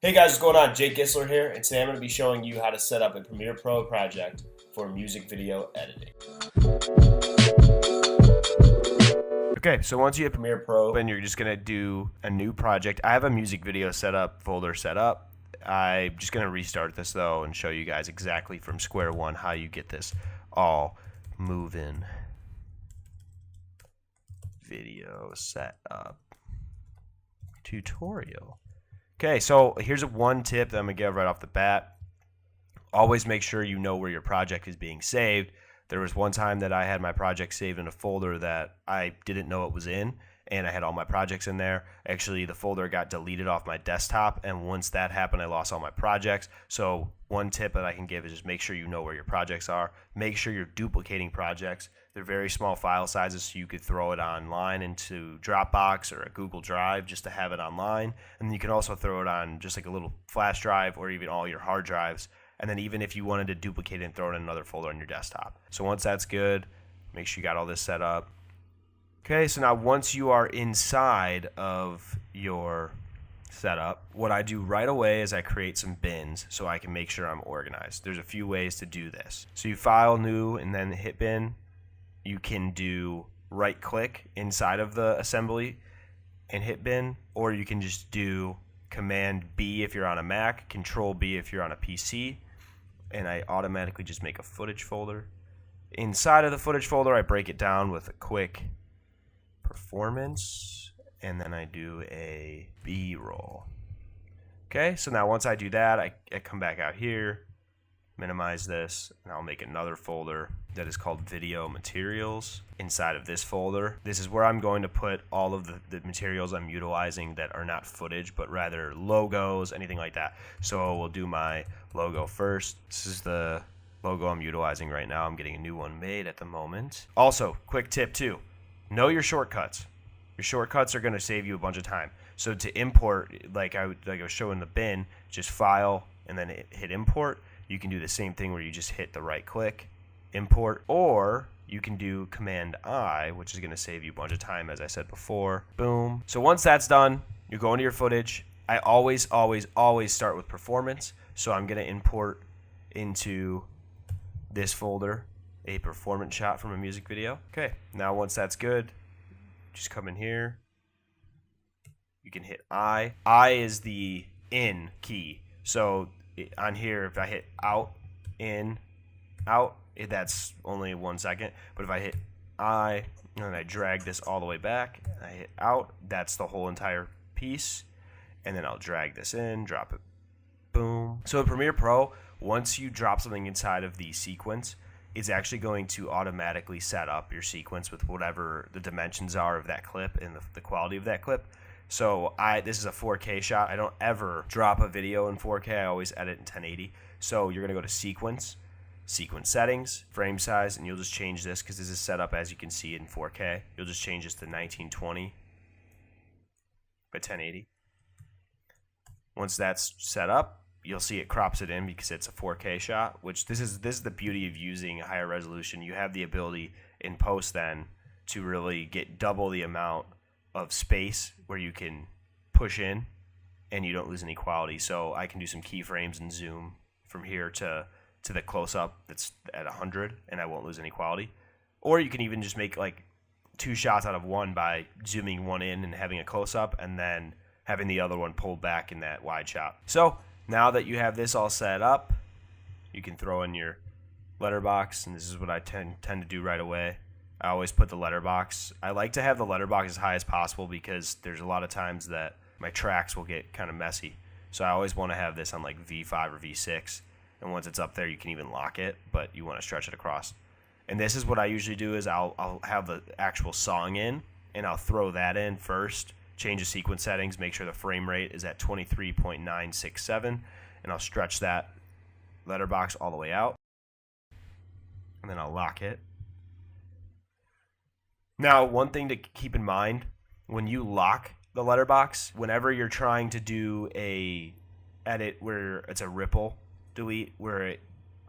Hey guys, what's going on? Jake Gisler here, and today I'm going to be showing you how to set up a Premiere Pro project for music video editing. Okay, so once you have Premiere Pro, then you're just going to do a new project. I have a music video folder set up. I'm just going to restart this though and show you guys exactly from square one how you get this all moving. Video setup tutorial. Okay, so here's one tip that I'm going to give right off the bat. Always make sure you know where your project is being saved. There was one time that I had my project saved in a folder that I didn't know it was in, and I had all my projects in there. Actually, the folder got deleted off my desktop, and once that happened, I lost all my projects. So one tip that I can give is just make sure you know where your projects are. Make sure you're duplicating projects. They're very small file sizes, so you could throw it online into Dropbox or a Google Drive just to have it online. And you can also throw it on just like a little flash drive or even all your hard drives. And then even if you wanted to duplicate it and throw it in another folder on your desktop. So once that's good, make sure you got all this set up. Okay, so now once you are inside of your setup, what I do right away is I create some bins so I can make sure I'm organized. There's a few ways to do this. So you file new and then hit bin. You can do right click inside of the assembly and hit bin, or you can just do Command B if you're on a Mac, Control B if you're on a PC, and I automatically just make a footage folder. Inside of the footage folder, I break it down with a quick performance, and then I do a B-roll. Okay, so now once I do that, I come back out here, minimize this, and I'll make another folder that is called video materials. Inside of this folder, this is where I'm going to put all of the materials I'm utilizing that are not footage but rather logos, anything like that. So we'll do my logo first. This is the logo I'm utilizing right now. I'm getting a new one made at the moment. Also, quick tip too, know your shortcuts. Your shortcuts are going to save you a bunch of time. So to import, like I was showing the bin, just file and then hit import. You can do the same thing where you just hit the right click, import, or you can do Command I, which is going to save you a bunch of time, as I said before. Boom. So once that's done, you go into your footage. I always start with performance. So I'm going to import into this folder a performance shot from a music video. Okay, now once that's good, just come in here. You can hit I. I is the in key. So on here, if I hit out, in, out, that's only 1 second. But if I hit I and then I drag this all the way back, and I hit out, that's the whole entire piece. And then I'll drag this in, drop it, boom. So in Premiere Pro, once you drop something inside of the sequence, it's actually going to automatically set up your sequence with whatever the dimensions are of that clip and the quality of that clip. So this is a 4K shot. I don't ever drop a video in 4K. I always edit in 1080. So you're going to go to sequence settings, frame size, and you'll just change this because this is set up as you can see in 4K. You'll just change this to 1920 by 1080. Once that's set up, you'll see it crops it in because it's a 4K shot, which this is the beauty of using a higher resolution. You have the ability in post then to really get double the amount of space where you can push in and you don't lose any quality. So I can do some keyframes and zoom from here to the close-up that's at 100 and I won't lose any quality. Or you can even just make like 2 shots out of one by zooming one in and having a close-up and then having the other one pulled back in that wide shot. So now that you have this all set up, you can throw in your letterbox, and this is what I tend to do right away. I always put the letterbox. I like to have the letterbox as high as possible because there's a lot of times that my tracks will get kind of messy. So I always want to have this on like V5 or V6. And once it's up there, you can even lock it, but you want to stretch it across. And this is what I usually do is I'll have the actual song in, and I'll throw that in first, change the sequence settings, make sure the frame rate is at 23.967, and I'll stretch that letterbox all the way out. And then I'll lock it. Now, one thing to keep in mind, when you lock the letterbox, whenever you're trying to do a edit where it's a ripple delete, where it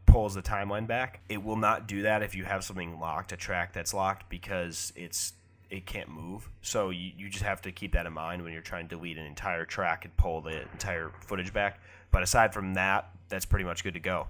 pulls the timeline back, it will not do that if you have something locked, a track that's locked, because it can't move. So you just have to keep that in mind when you're trying to delete an entire track and pull the entire footage back. But aside from that, that's pretty much good to go.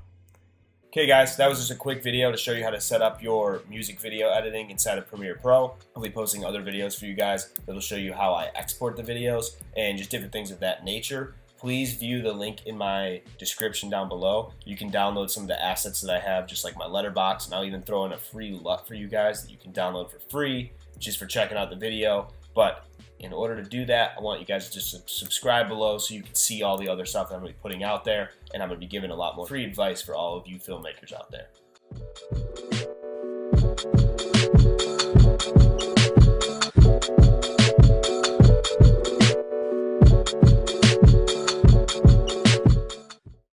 Okay guys, that was just a quick video to show you how to set up your music video editing inside of Premiere Pro. I'll be posting other videos for you guys that'll show you how I export the videos and just different things of that nature. Please view the link in my description down below. You can download some of the assets that I have, just like my letterbox, and I'll even throw in a free LUT for you guys that you can download for free just for checking out the video. But in order to do that, I want you guys to just subscribe below so you can see all the other stuff that I'm going to be putting out there, and I'm going to be giving a lot more free advice for all of you filmmakers out there.